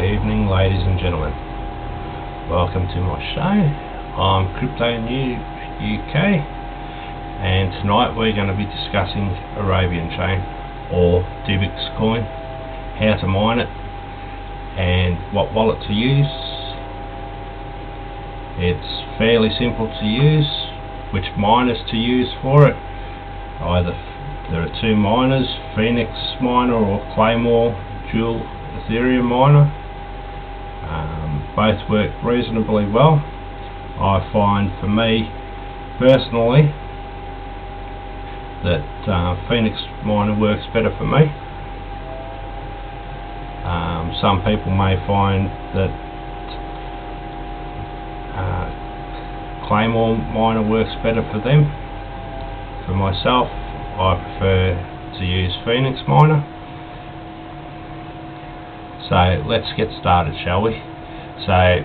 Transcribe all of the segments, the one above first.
Good evening, ladies and gentlemen. Welcome to my show. I'm Crypto New UK, and tonight we're going to be discussing Arabian Chain, or dbix coin, how to mine it, and what wallet to use. It's fairly simple to use. Which miners to use for it? There are two miners, PhoenixMiner or Claymore dual Ethereum miner. Both work reasonably well. I find, for me personally, that PhoenixMiner works better for me. Some people may find that Claymore Miner works better for them. For myself, I prefer to use PhoenixMiner. So let's get started, shall we? So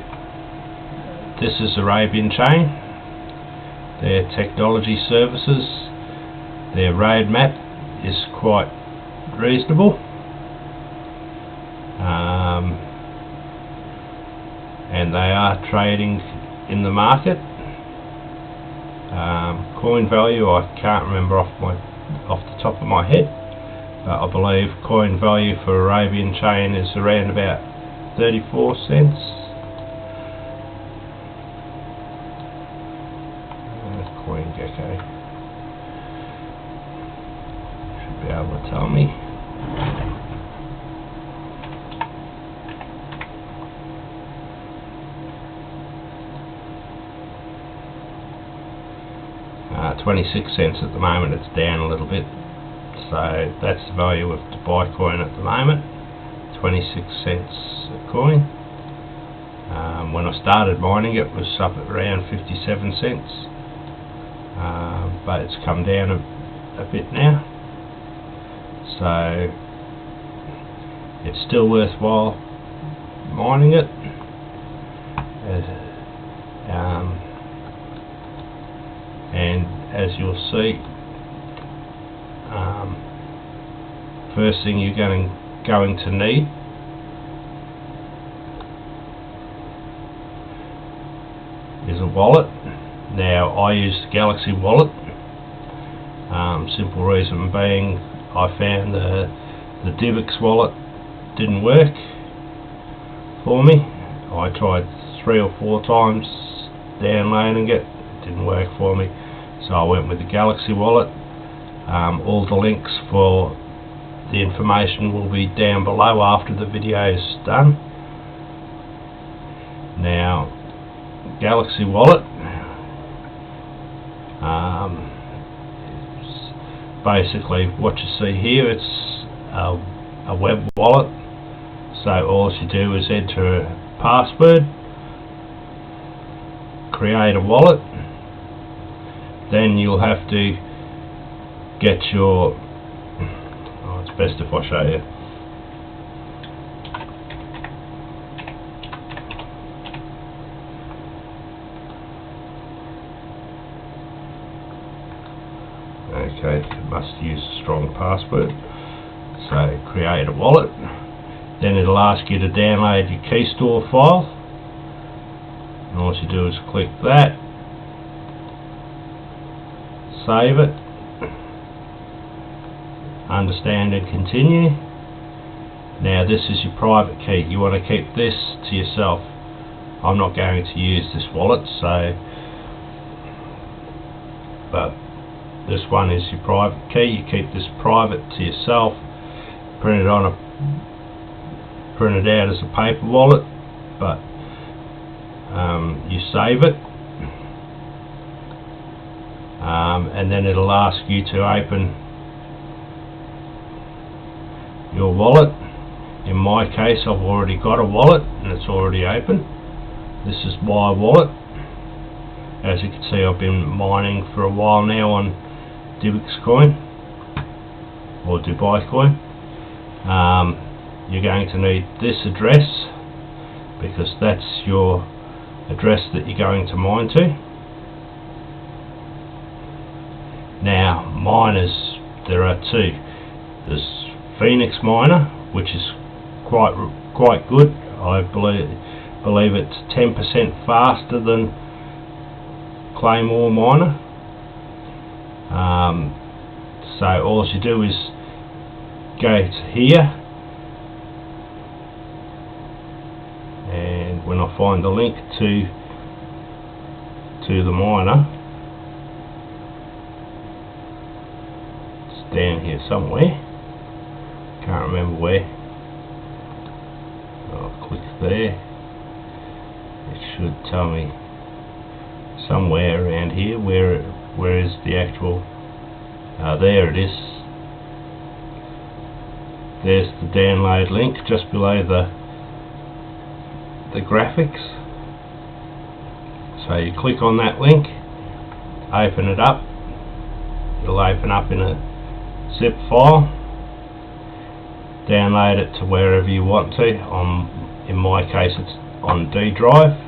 this is Arabian Chain, their technology services, their roadmap is quite reasonable, and they are trading in the market. Coin value, I can't remember off the top of my head, but I believe coin value for Arabian Chain is around about 34 cents. Coin Gecko should be able to tell me. $0.26 at the moment. It's down a little bit, so that's the value of the buy coin at the moment, 26 cents a coin. When I started mining it was up at around 57 cents, but it's come down a bit now, so it's still worthwhile mining it. And as you'll see, first thing you're going to need is a wallet. Now I use the Galaxy wallet. Simple reason being, I found the dbix wallet didn't work for me. I tried 3 or 4 times downloading it, didn't work for me, so I went with the Galaxy wallet. All the links for the information will be down below after the video is done. Now, Galaxy wallet, basically what you see here, it's a web wallet, so all you do is enter a password, create a wallet, then you'll have to get your, it's best if I show you. Okay, must use a strong password. So create a wallet, then it'll ask you to download your key store file, and all you do is click that, save it, understand and continue. Now this is your private key. You want to keep this to yourself. I'm not going to use this wallet, but this one is your private key. You keep this private to yourself. Print it out as a paper wallet, but you save it, and then it'll ask you to open your wallet. In my case, I've already got a wallet and it's already open. This is my wallet. As you can see, I've been mining for a while now on dbix coin or Dubai coin. You're going to need this address, because that's your address that you're going to mine to. Now, miners, there are two. There's PhoenixMiner, which is quite good. I believe it's 10% faster than Claymore Miner. So all you do is go to here, and when I find the link to the miner, it's down here somewhere, can't remember where. I'll click there, it should tell me somewhere around here where is the actual, there it is. There's the download link just below the graphics. So you click on that link, open it up, it'll open up in a zip file, download it to wherever you want to. In my case it's on D drive.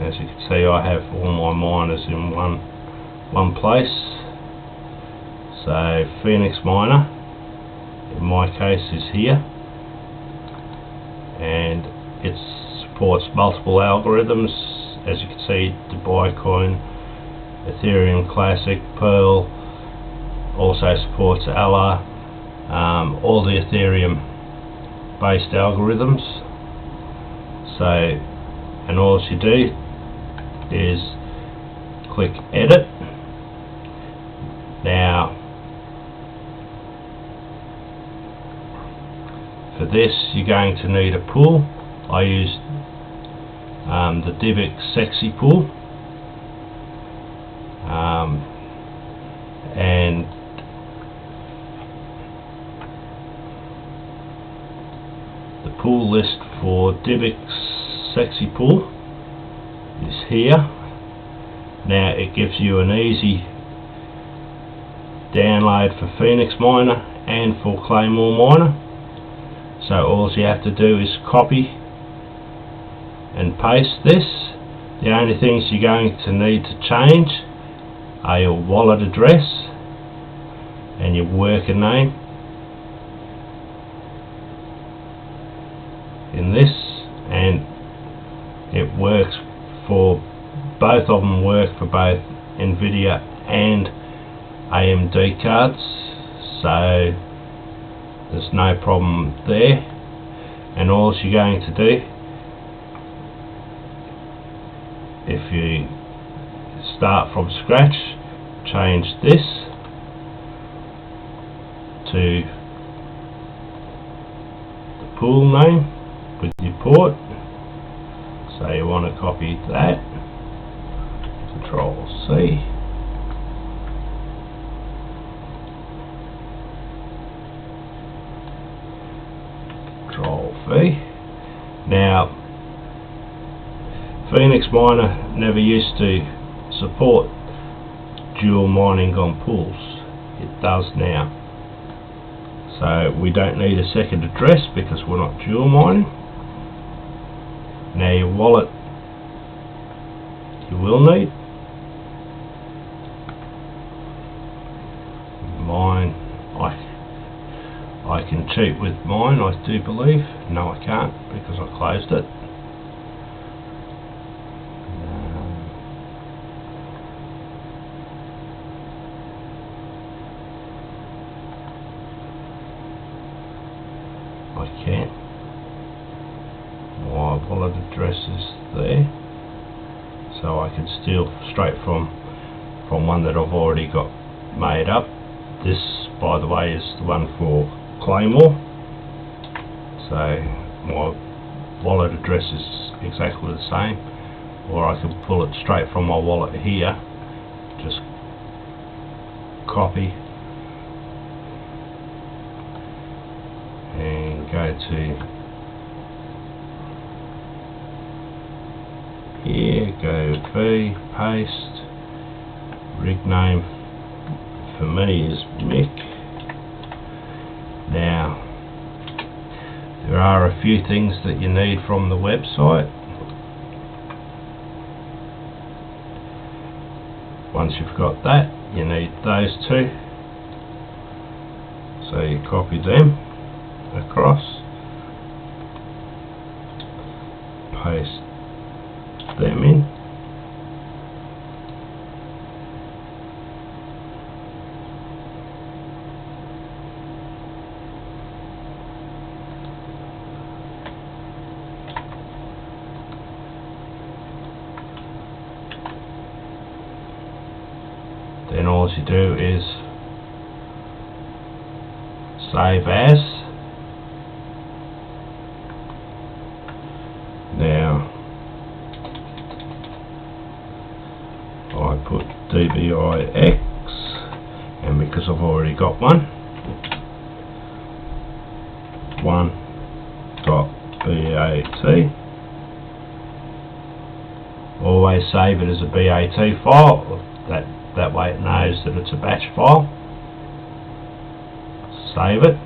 As you can see, I have all my miners in one place. So PhoenixMiner, in my case, is here, and it supports multiple algorithms. As you can see, dbix, Ethereum Classic, Pearl, also supports Allah, all the Ethereum based algorithms. So, and all you do is click edit. Now for this you're going to need a pool. I used the dbix.pool.sexy pool, and the pool list for dbix.sexy pool is here. Now it gives you an easy download for PhoenixMiner and for Claymore Miner. So all you have to do is copy and paste this. The only things you're going to need to change are your wallet address and your worker name in this, and it works for both of them, work for both Nvidia and AMD cards, so there's no problem there. And all you're going to do, if you start from scratch, change this to the pool name with your port. So you want to copy that, Control C, Control V. Now PhoenixMiner never used to support dual mining on pools. It does now. So we don't need a second address because we're not dual mining. Now your wallet you will need. Mine, I can cheat with mine, I do believe. No, I can't because I closed it. I can. My wallet address is there, so I can steal straight from one that I've already got made up. This, by the way, is the one for Claymore, so my wallet address is exactly the same, or I can pull it straight from my wallet here, just copy and go to here, go V, paste, rig name for me is Mick. Now there are a few things that you need from the website. Once you've got that, you need those two, so you copy them across, paste them in, then all you do is save as. Now I put dbix, and because I've already got one, .bat. Always save it as a BAT file. That way it knows that it's a batch file. Save it.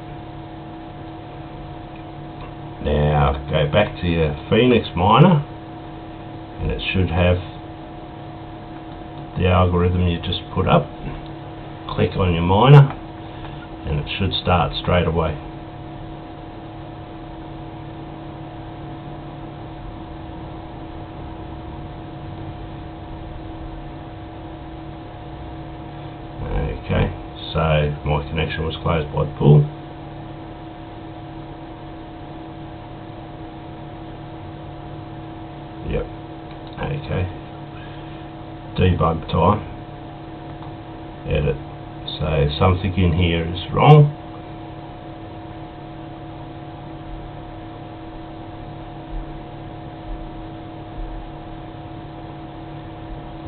Now go back to your PhoenixMiner, and it should have the algorithm you just put up. Click on your miner and it should start straight away. Okay, so my connection was closed by the pool. Yep, okay. Debug time. Edit. So something in here is wrong.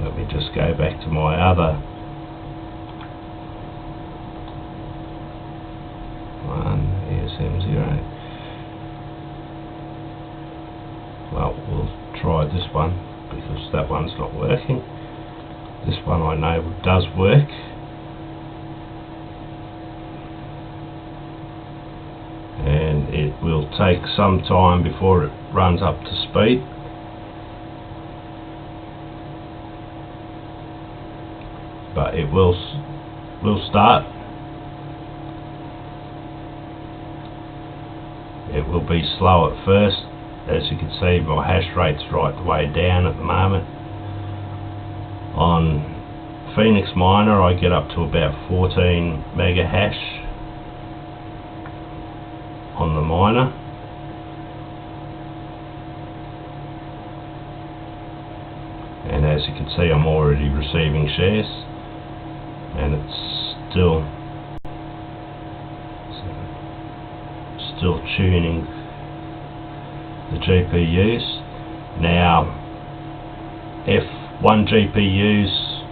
Let me just go back to my other one, ESM0. Well, we'll try this one because that one's not working. This one I know does work. And it will take some time before it runs up to speed. But it will start. It will be slow at first. As you can see, my hash rate's right the way down at the moment. On PhoenixMiner I get up to about 14 mega hash on the miner. And as you can see, I'm already receiving shares, and it's still tuning the GPUs. Now if one GPU's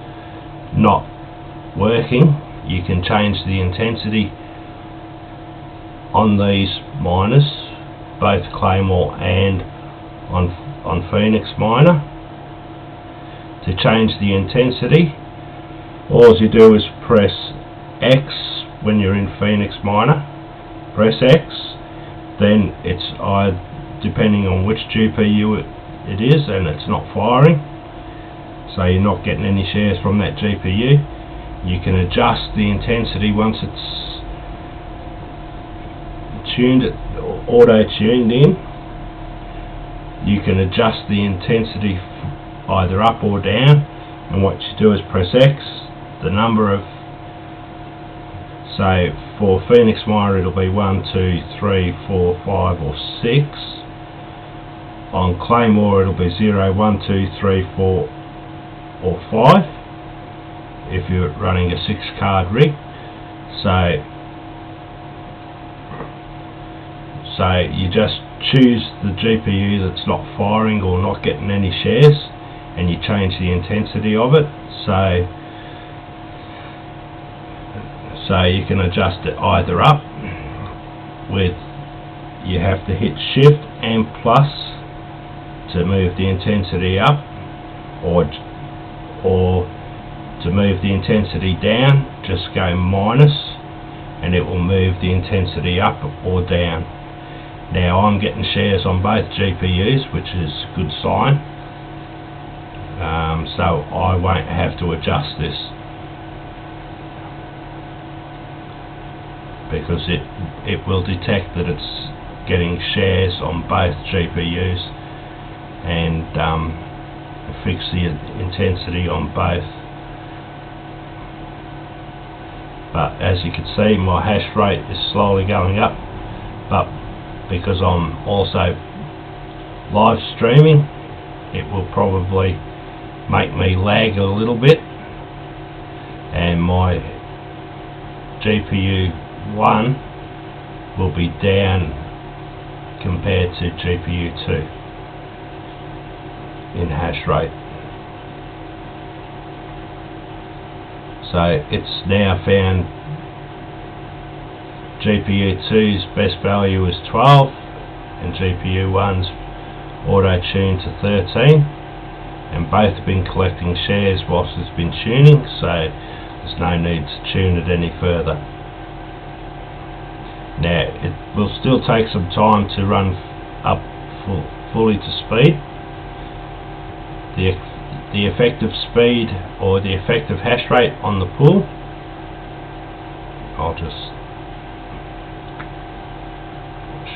not working, you can change the intensity on these miners, both Claymore and on PhoenixMiner. To change the intensity, all you do is press X when you're in PhoenixMiner. Press X, then it's depending on which GPU it is, and it's not firing, so you're not getting any shares from that GPU. You can adjust the intensity once it's auto-tuned in. You can adjust the intensity either up or down, and what you do is press X, the number of, say for PhoenixMiner it'll be 1, 2, 3, 4, 5 or 6. On Claymore it'll be 0, 1, 2, 3, 4 or 5 if you're running a 6-card rig. So you just choose the GPU that's not firing or not getting any shares, and you change the intensity of it. So you can adjust it either up with, you have to hit Shift and plus to move the intensity up, or to move the intensity down, just go minus and it will move the intensity up or down. Now I'm getting shares on both GPUs, which is a good sign. so I won't have to adjust this, because it will detect that it's getting shares on both GPUs and fix the intensity on both. But as you can see, my hash rate is slowly going up, but because I'm also live streaming, it will probably make me lag a little bit, and my GPU 1 will be down compared to GPU 2 in hash rate. So it's now found GPU 2's best value is 12 and GPU 1's auto-tuned to 13, and both have been collecting shares whilst it's been tuning, so there's no need to tune it any further. Now it will still take some time to run up fully to speed. The effective speed, or the effective hash rate on the pool, I'll just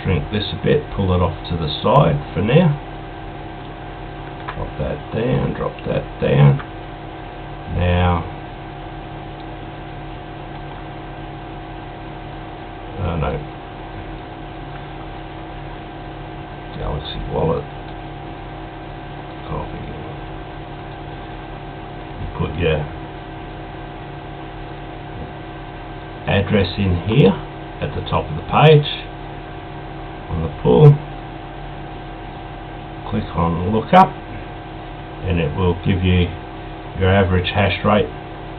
shrink this a bit, pull it off to the side for now, drop that down, drop that down. Now no, Galaxy Wallet, copy, you put your address in here at the top of the page on the pool, click on look up, and it will give you your average hash rate.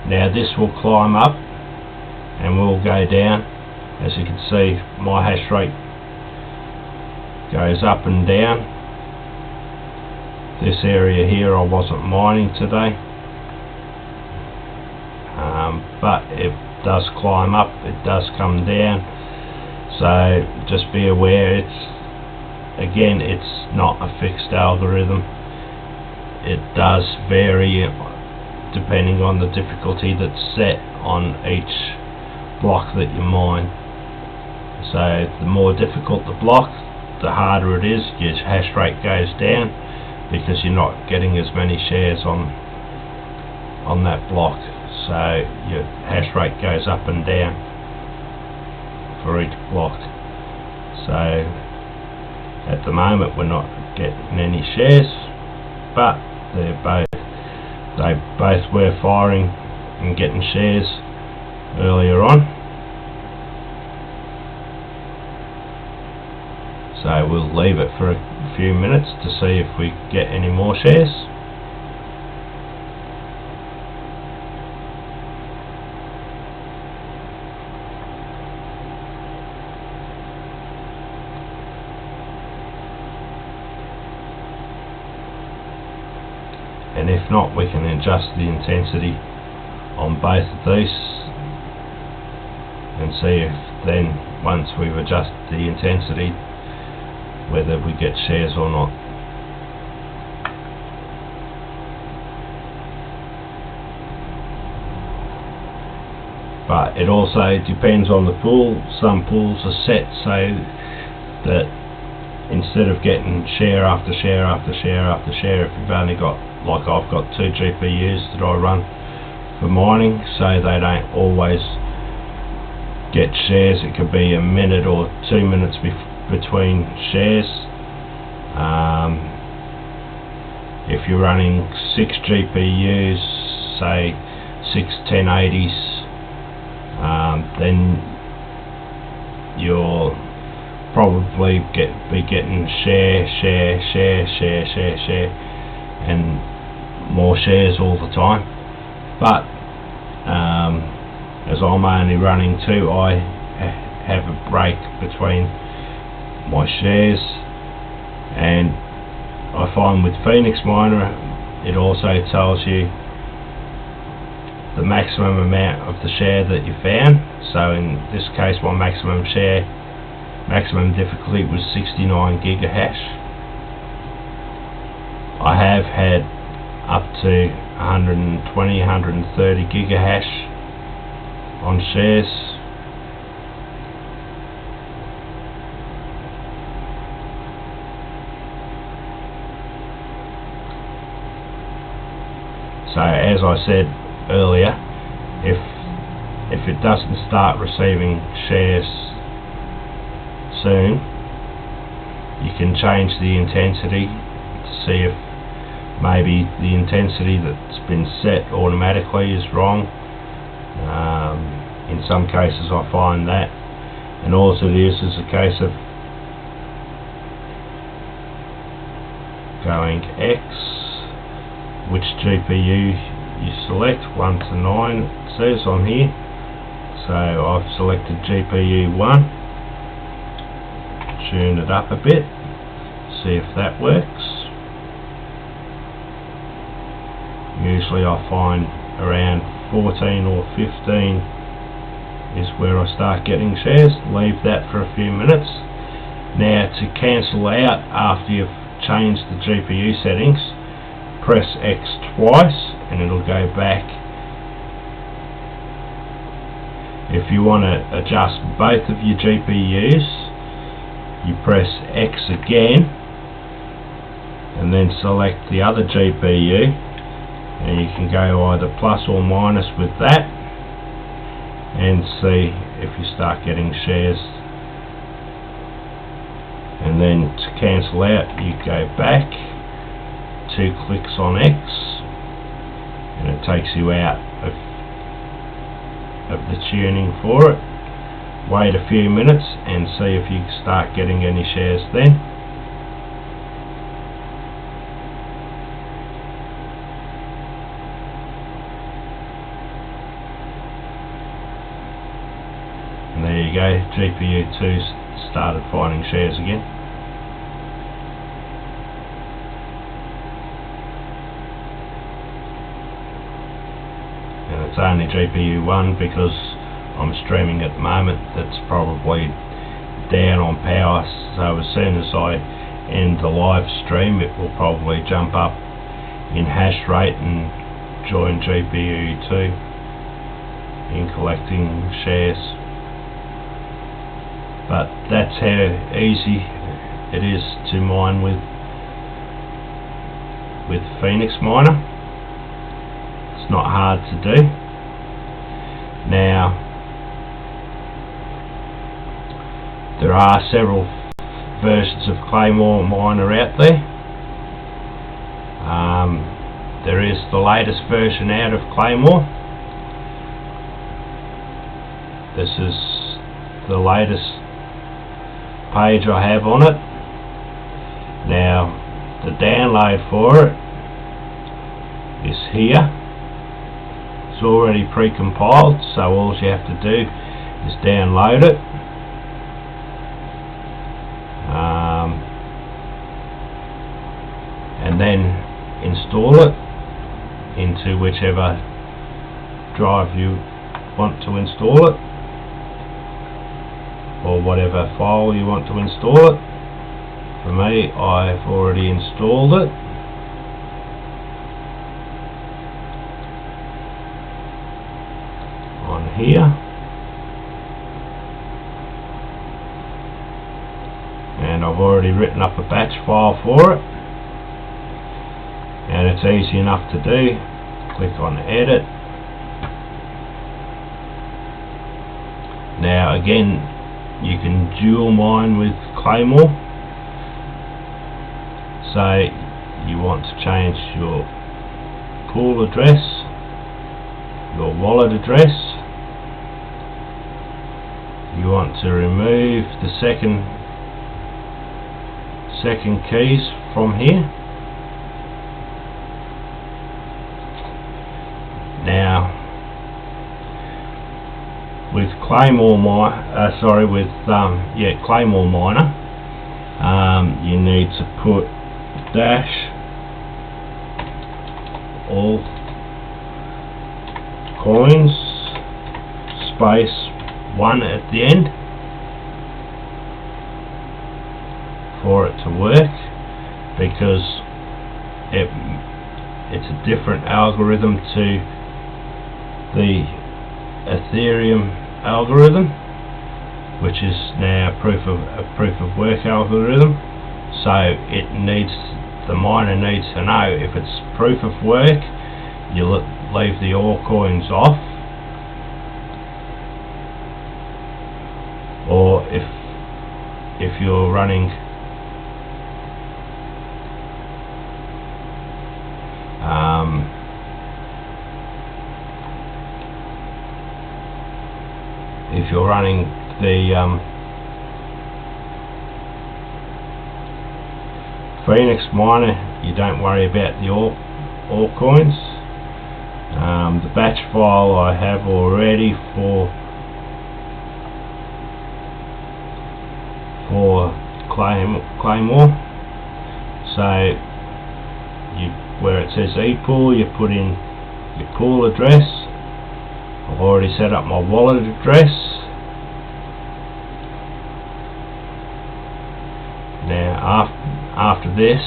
Now this will climb up and will go down. As you can see, my hash rate goes up and down. This area here I wasn't mining today, but it does climb up, it does come down, so just be aware. It's not a fixed algorithm. It does vary depending on the difficulty that's set on each block that you mine. So the more difficult the block, the harder it is. Your hash rate goes down because you're not getting as many shares on that block, so your hash rate goes up and down for each block. So at the moment we're not getting any shares, but they both were firing and getting shares earlier on. So we'll leave it for a few minutes to see if we get any more shares. And if not, we can adjust the intensity on both of these and see if then, once we've adjusted the intensity, whether we get shares or not. But it also depends on the pool. Some pools are set so that instead of getting share after share after share after share, if you've only got, like I've got 2 GPUs that I run for mining, so they don't always get shares. It could be a minute or 2 minutes between shares. If you're running 6 GPUs, say 6 1080s, then you'll probably be getting share, and more shares all the time. But as I'm only running 2, I have a break between my shares, and I find with PhoenixMiner it also tells you the maximum amount of the share that you found. So in this case my maximum difficulty was 69 gigahash. I have had up to 120, 130 gigahash on shares. So as I said earlier, if it doesn't start receiving shares soon, you can change the intensity to see if maybe the intensity that's been set automatically is wrong. In some cases I find that, and all it is a case of going X, which GPU you select, 1 to 9 it says on here. So I've selected GPU 1, tune it up a bit, see if that works. Usually I find around 14 or 15 is where I start getting shares. Leave that for a few minutes. Now to cancel out after you've changed the GPU settings, press X twice and it'll go back. If you want to adjust both of your GPUs, you press X again and then select the other GPU, and you can go either plus or minus with that and see if you start getting shares. And then to cancel out, you go back, 2 clicks on X, and it takes you out of the tuning for it. Wait a few minutes and see if you start getting any shares then. And there you go, GPU 2 started finding shares again. And it's only GPU 1 because I'm streaming at the moment. That's probably down on power, so as soon as I end the live stream it will probably jump up in hash rate and join GPU 2 in collecting shares. But that's how easy it is to mine with PhoenixMiner. It's not hard to do. Now there are several versions of Claymore Miner out there. There is the latest version out of Claymore. This is the latest page I have on it. Now the download for it is here. It's already pre-compiled, so all you have to do is download it. And then install it into whichever drive you want to install it, or whatever file you want to install it. For me, I've already installed it. On here. And I've already written up a batch file for it. And it's easy enough to do. Click on edit. Now again, you can dual mine with Claymore. So you want to change your pool address, your wallet address. You want to remove the second keys from here. Now with Claymore Miner, you need to put dash allcoins space 1 at the end for it to work, because it's a different algorithm to the Ethereum algorithm, which is now a proof of work algorithm. So the miner needs to know if it's proof of work, you leave the allcoins off, or if you're running the PhoenixMiner, you don't worry about the allcoins. The batch file I have already for Claymore. So where it says epool, you put in your pool address. I've already set up my wallet address. Now after this,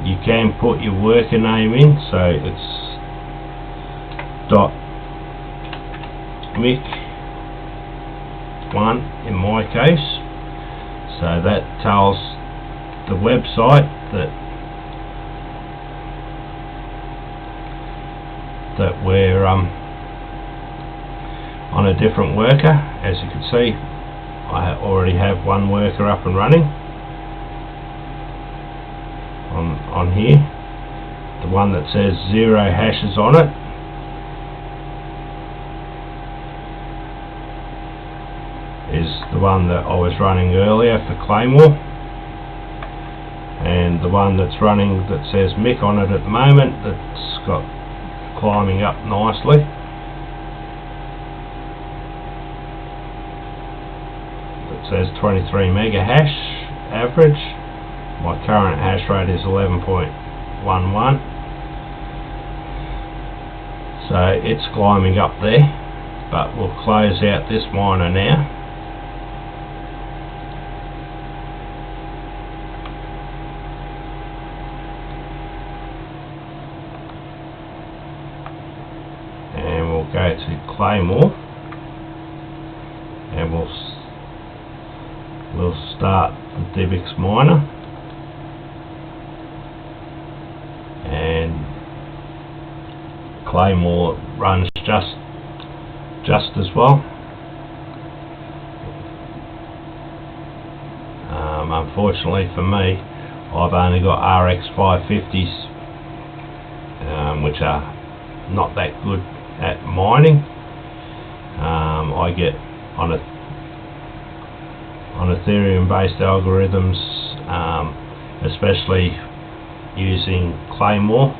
you can put your worker name in, so it's .mick1 in my case. So that tells the website that we're on a different worker. As you can see, I already have one worker up and running on here. The one that says 0 hashes on it is the one that I was running earlier for Claymore, and the one that's running that says mick on it at the moment, that's got climbing up nicely. It says 23 mega hash average. My current hash rate is 11.11, so it's climbing up there. But we'll close out this miner now. And we'll go to Claymore, and we'll start the dbix.miner, and Claymore runs just as well. Unfortunately for me, I've only got RX 550s, which are not that good at mining. I get on Ethereum based algorithms, especially using Claymore,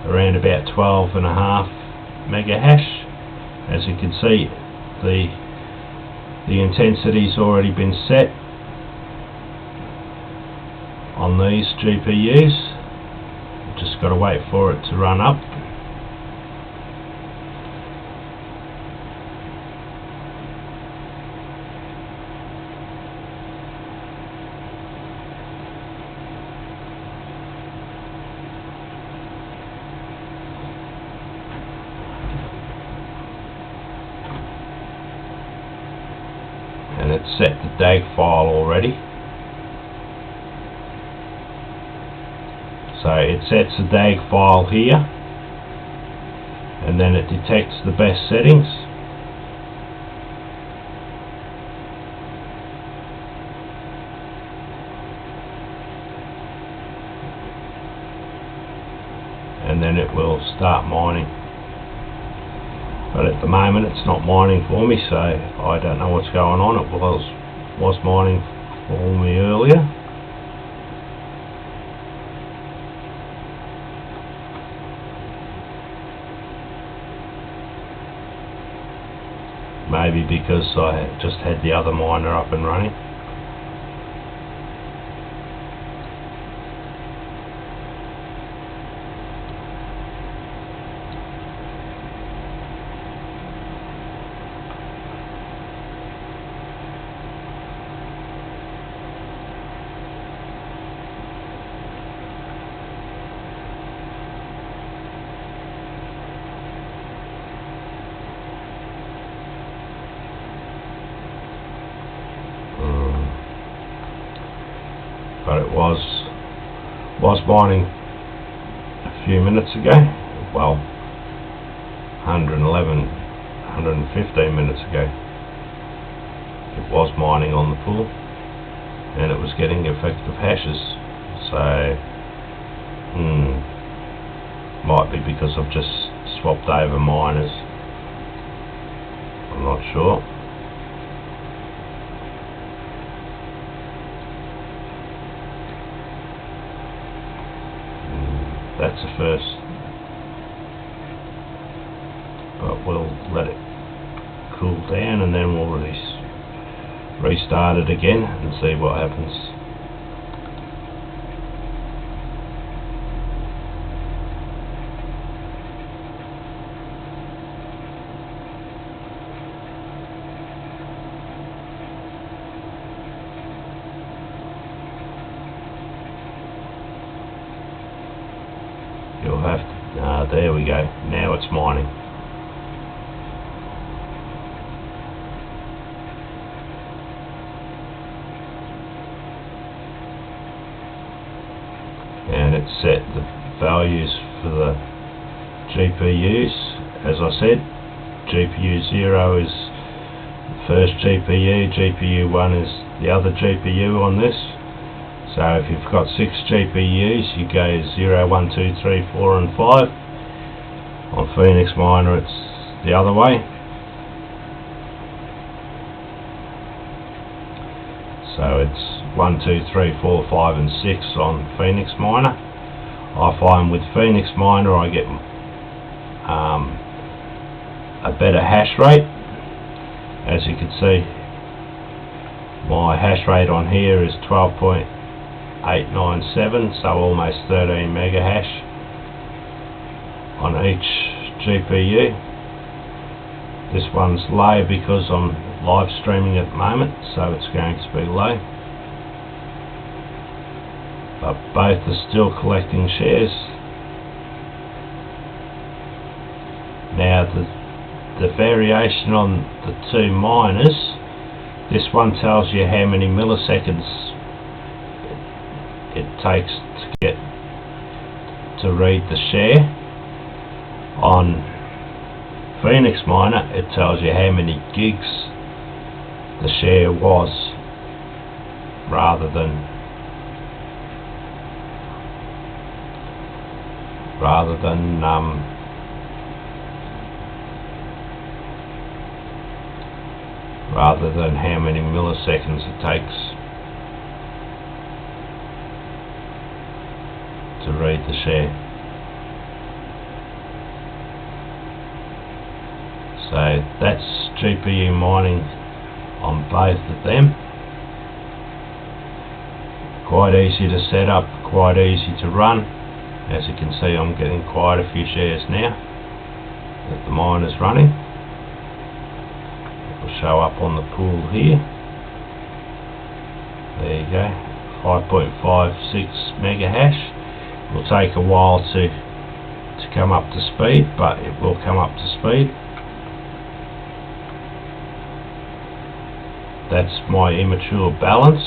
around about 12.5 mega hash. As you can see, the intensity's already been set on these GPUs. Just got to wait for it to run up. And it's set the DAG file already. So it sets the DAG file here, and then it detects the best settings. And then it will start mining. But at the moment it's not mining for me, so I don't know what's going on. It was mining for me earlier. Maybe because I just had the other miner up and running. was mining a few minutes ago, well 115 minutes ago. It was mining on the pool and it was getting effective hashes, so might be because I've just swapped over miners, I'm not sure. That's a first, but we'll let it cool down and then we'll restart it again and see what happens. You'll have to, there we go, now it's mining. And it's set the values for the GPUs. As I said, GPU 0 is the first GPU, GPU 1 is the other GPU on this. So if you've got 6 GPUs, you go 0, 1, 2, 3, 4 and 5. On PhoenixMiner it's the other way. So it's 1, 2, 3, 4, 5 and 6 on PhoenixMiner. I find with PhoenixMiner I get a better hash rate. As you can see, my hash rate on here is 12.897, so almost 13 mega hash on each GPU. This one's low because I'm live streaming at the moment, so it's going to be low. But both are still collecting shares. Now the variation on the two miners, this one tells you how many milliseconds it takes to get to read the share. On PhoenixMiner it tells you how many gigs the share was, rather than how many milliseconds it takes to read the share. So that's GPU mining on both of them. Quite easy to set up, quite easy to run. As you can see, I'm getting quite a few shares now that the miner's running. It will show up on the pool here. There you go, 5.56 mega hash. It will take a while to come up to speed, but it will come up to speed. That's my immature balance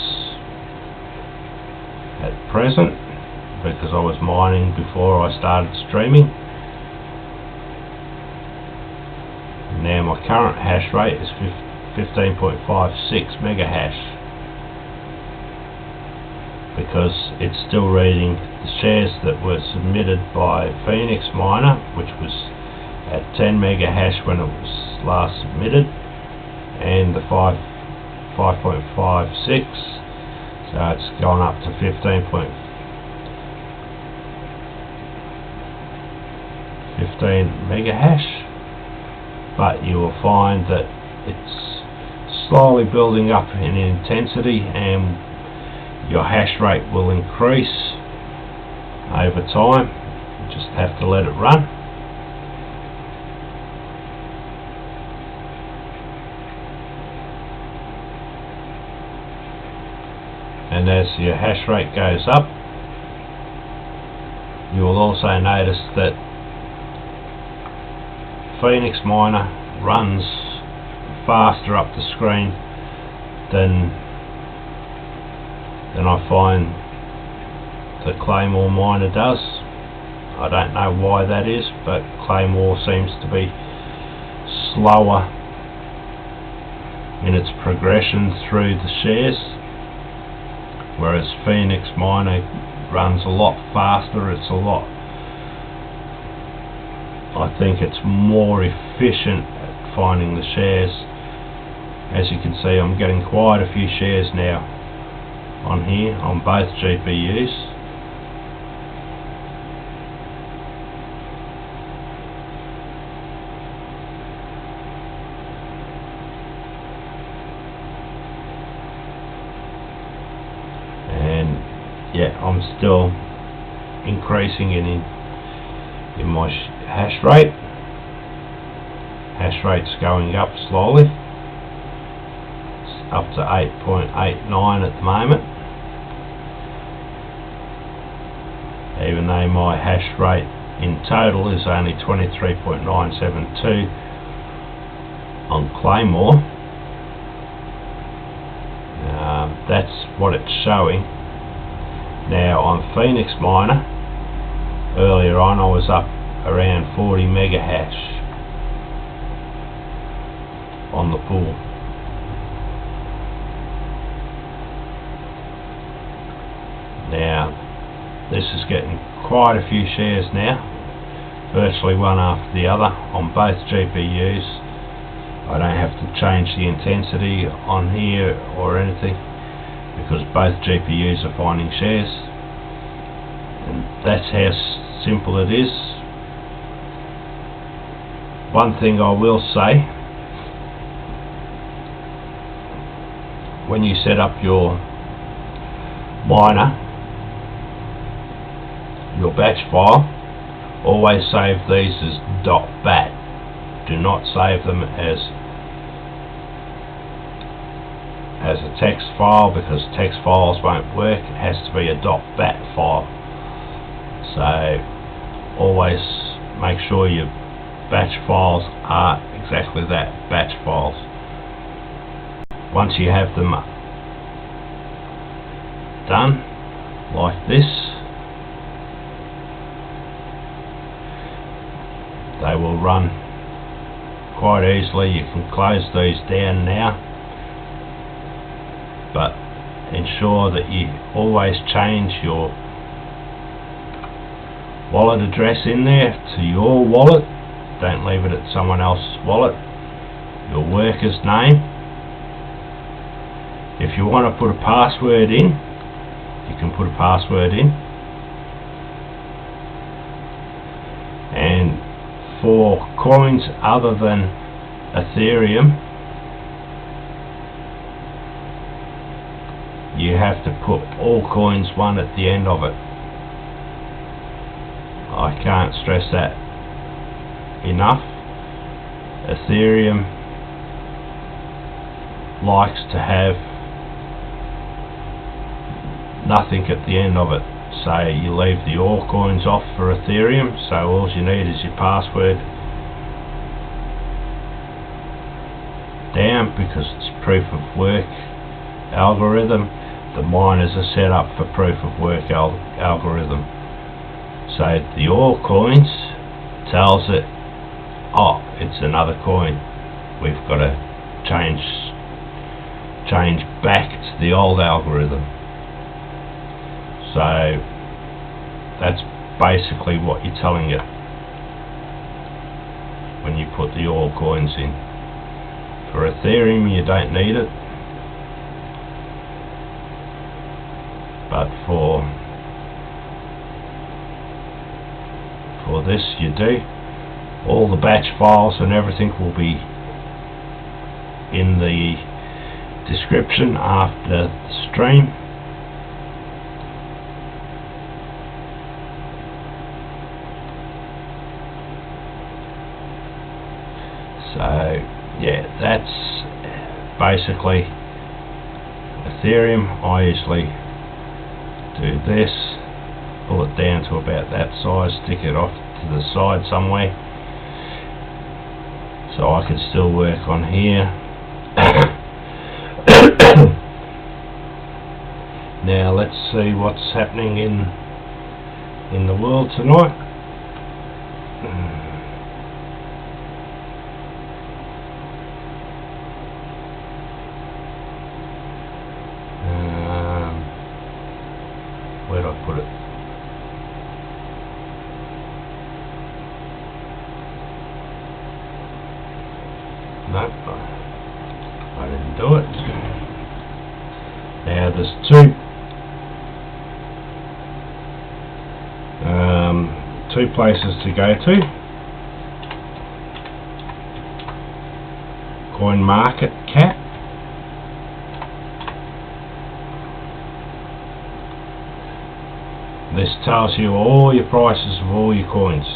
at present, because I was mining before I started streaming. Now my current hash rate is 15.56 mega hash, because it's still reading the shares that were submitted by PhoenixMiner, which was at 10 mega hash when it was last submitted, and the 5.56, so it's gone up to 15 mega hash. But you will find that it's slowly building up in intensity, and your hash rate will increase over time. You just have to let it run. And as your hash rate goes up, you will also notice that PhoenixMiner runs faster up the screen than I find the Claymore Miner does. I don't know why that is, but Claymore seems to be slower in its progression through the shares, whereas PhoenixMiner runs a lot faster. It's a lot, I think it's more efficient at finding the shares. As you can see, I'm getting quite a few shares now on here on both GPUs. Yeah, I'm still increasing in my hash rate. Hash rate's going up slowly. It's up to 8.89 at the moment. Even though my hash rate in total is only 23.972 on Claymore. That's what it's showing. Now on PhoenixMiner, earlier on I was up around 40 mega hash on the pool. Now this is getting quite a few shares now, virtually one after the other on both GPUs. I don't have to change the intensity on here or anything, because both GPUs are finding shares, and that's how simple it is. One thing I will say, when you set up your miner, your batch file, always save these as .bat. Do not save them as a text file, because text files won't work. It has to be a .bat file. So always make sure your batch files are exactly that, batch files. Once you have them done like this, they will run quite easily. You can close these down now, but ensure that you always change your wallet address in there to your wallet. Don't leave it at someone else's wallet. Your worker's name. If you want to put a password in, you can put a password in. And for coins other than Ethereum, you have to put allcoins 1 at the end of it. I can't stress that enough. Ethereum likes to have nothing at the end of it. So you leave the allcoins off for Ethereum, so all you need is your password down, because it's proof of work algorithm. The miners are set up for proof of work algorithm. So the allcoins tells it, oh, it's another coin. We've got to change back to the old algorithm. So that's basically what you're telling it when you put the allcoins in. For Ethereum you don't need it, but for this you do. All the batch files and everything will be in the description after the stream. So yeah, that's basically Ethereum. I usually do this, pull it down to about that size, stick it off to the side somewhere, so I can still work on here. Now let's see what's happening in in the world tonight. Where'd I put it? Nope, I didn't do it. Now there's two places to go to. Coin market cap. This tells you all your prices of all your coins.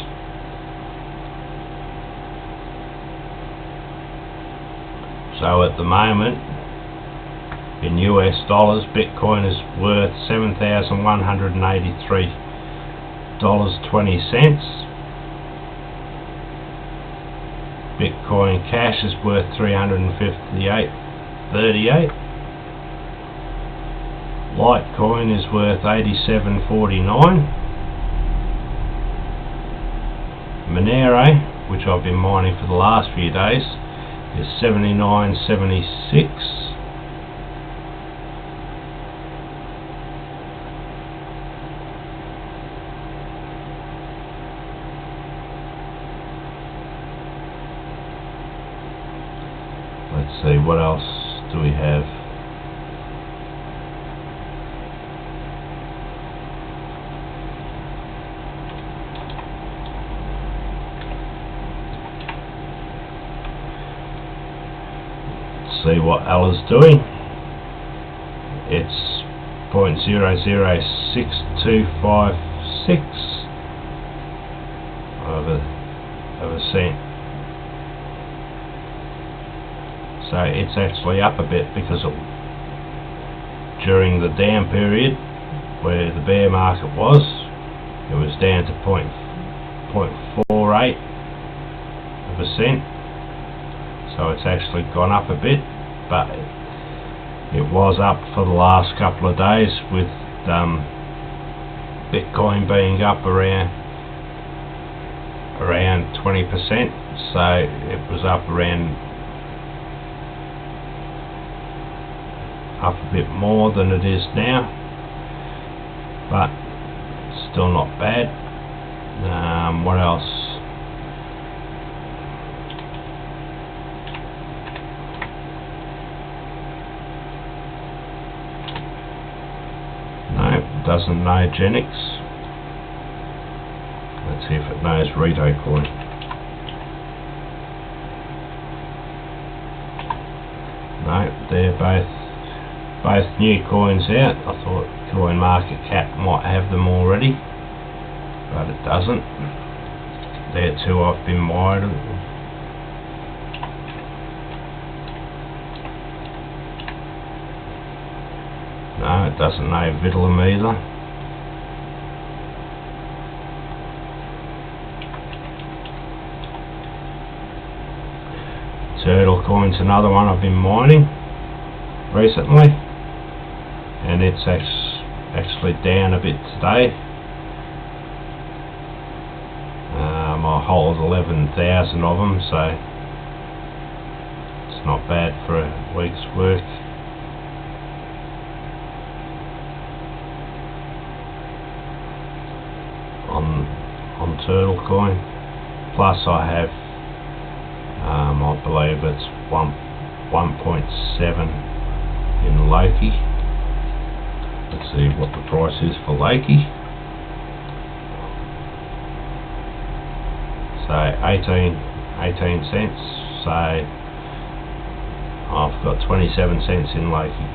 So at the moment, in US dollars, Bitcoin is worth $7,183.20. Bitcoin Cash is worth $358.38. Litecoin is worth $87.49. Monero, which I've been mining for the last few days, is $79.76. Let's see, what else do we have? See what L is doing. It's 0.006256 of a cent. So it's actually up a bit because during the down period where the bear market was, it was down to 0.48 of a cent. So it's actually gone up a bit, but it was up for the last couple of days with Bitcoin being up around 20%. So it was up a bit more than it is now, but still not bad. What else? Doesn't know Genix. Let's see if it knows Rito coin. No, they're both new coins out. I thought Coin Market Cap might have them already, but it doesn't. They're two I've been mining. No, it doesn't know Vidalum either. Turtle Coin's another one I've been mining recently, and it's actually down a bit today. I hold 11,000 of them, so it's not bad for a week's work. On Turtle Coin. Plus I have I believe it's 1.7 in Loki. Let's see what the price is for Loki. So 18 cents. So I've got 27 cents in Loki,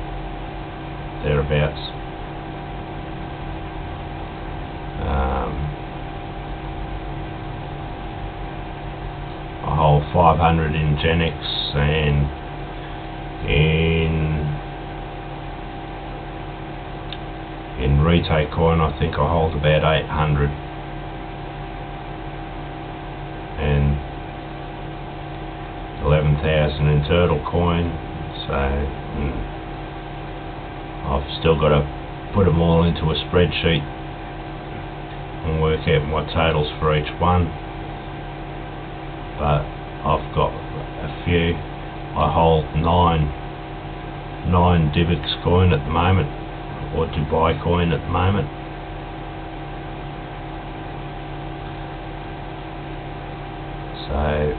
thereabouts. I hold 500 in Genix, and in Retail Coin I think I hold about 800, and 11,000 in Turtle Coin. So I've still got to put them all into a spreadsheet and work out my totals for each one, but I've got a few. I hold 9 dbix coin at the moment, or Dubai coin at the moment. So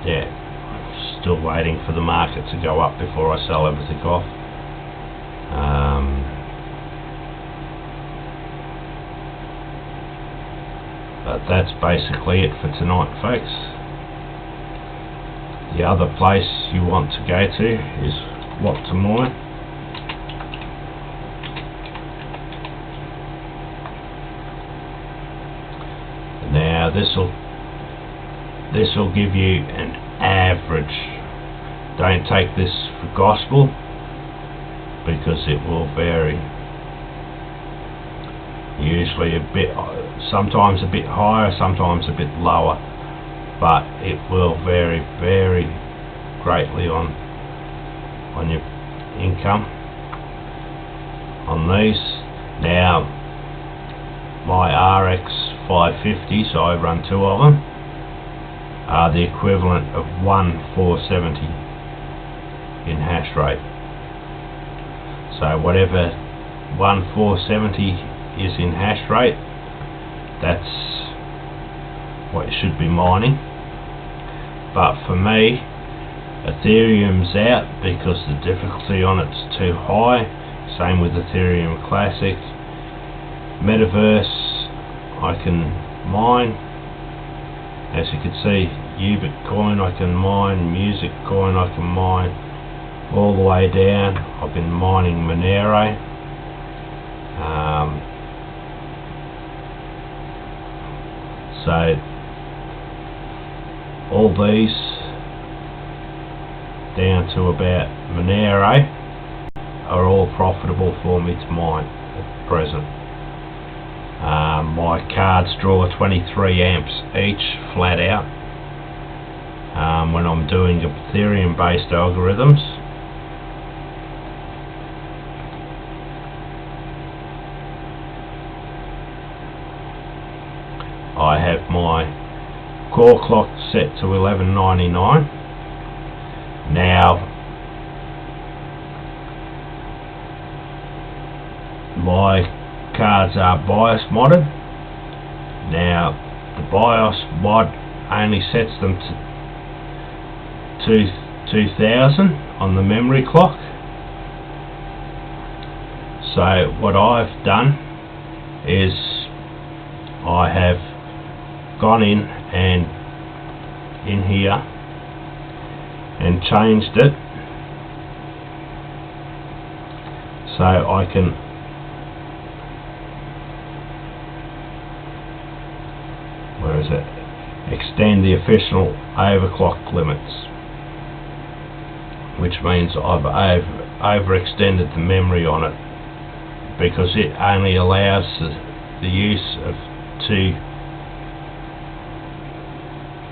yeah, still waiting for the market to go up before I sell everything off. But that's basically it for tonight, folks. The other place you want to go to is what to mine. Now this will give you an average. Don't take this for gospel, because it will vary. Usually a bit, sometimes a bit higher, sometimes a bit lower, but it will vary very greatly on your income on these. Now my RX 550, so I run 2 of them, are the equivalent of 1/470 in hash rate. So whatever 1/470 is in hash rate, that's what you should be mining. But for me, Ethereum's out because the difficulty on it's too high. Same with Ethereum Classic. Metaverse I can mine, as you can see. Bitcoin I can mine, music coin I can mine, all the way down. I've been mining Monero. So all these down to about Monero are all profitable for me to mine at present. My cards draw 23 amps each flat out when I'm doing Ethereum based algorithms. I have my core clock set to 1199. Now my cards are BIOS modded. Now the BIOS mod only sets them to 2000 on the memory clock. So what I've done is I have gone in here and changed it so I can extend the official overclock limits, which means I've overextended the memory on it, because it only allows the use of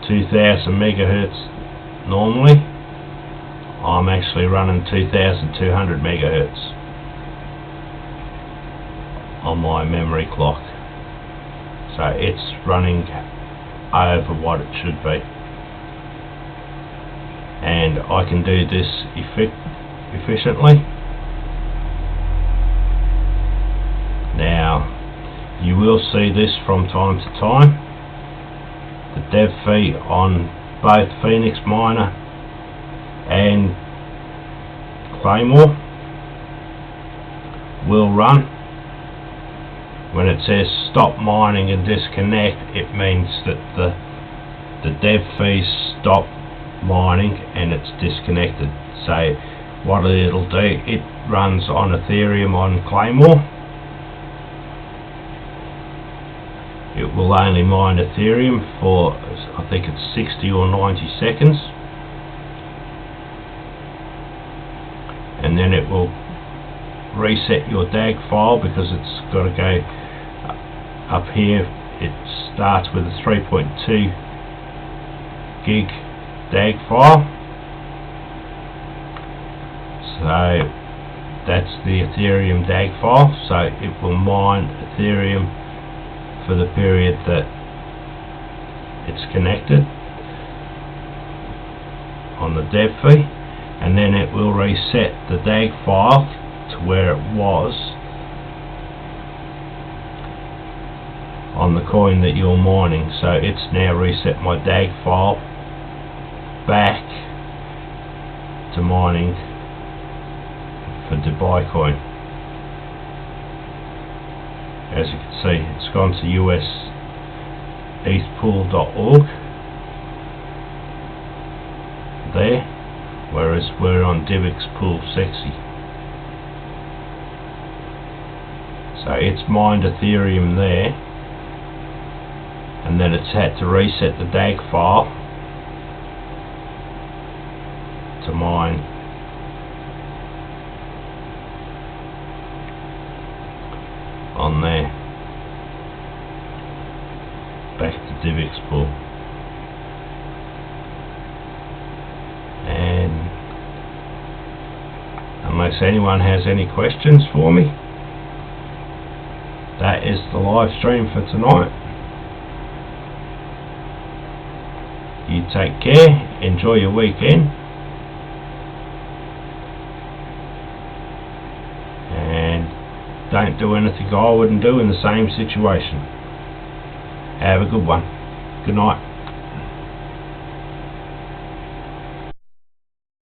2000 megahertz normally. I'm actually running 2200 megahertz on my memory clock, so it's running over what it should be, and I can do this efficiently. Now you will see this from time to time. The dev fee on both PhoenixMiner and Claymore will run. When it says stop mining and disconnect, it means that the dev fees stop mining and it's disconnected. So what it'll do, it runs on Ethereum on Claymore. It will only mine Ethereum for, I think it's 60 or 90 seconds, and then it will reset your DAG file, because it's got to go up here. It starts with a 3.2 gig DAG file, so that's the Ethereum DAG file. So it will mine Ethereum for the period that it's connected on the dev fee, and then it will reset the DAG file to where it was on the coin that you're mining. So it's now reset my DAG file back to mining for dbix coin. As you can see, it's gone to epsw there, whereas we're on dbix.pool.sexy. So it's mined Ethereum there, and then it's had to reset the DAG file to mine on there back to dbix.pool. And unless anyone has any questions for me, that is the live stream for tonight. You take care, enjoy your weekend, and don't do anything I wouldn't do in the same situation. Have a good one. Good night.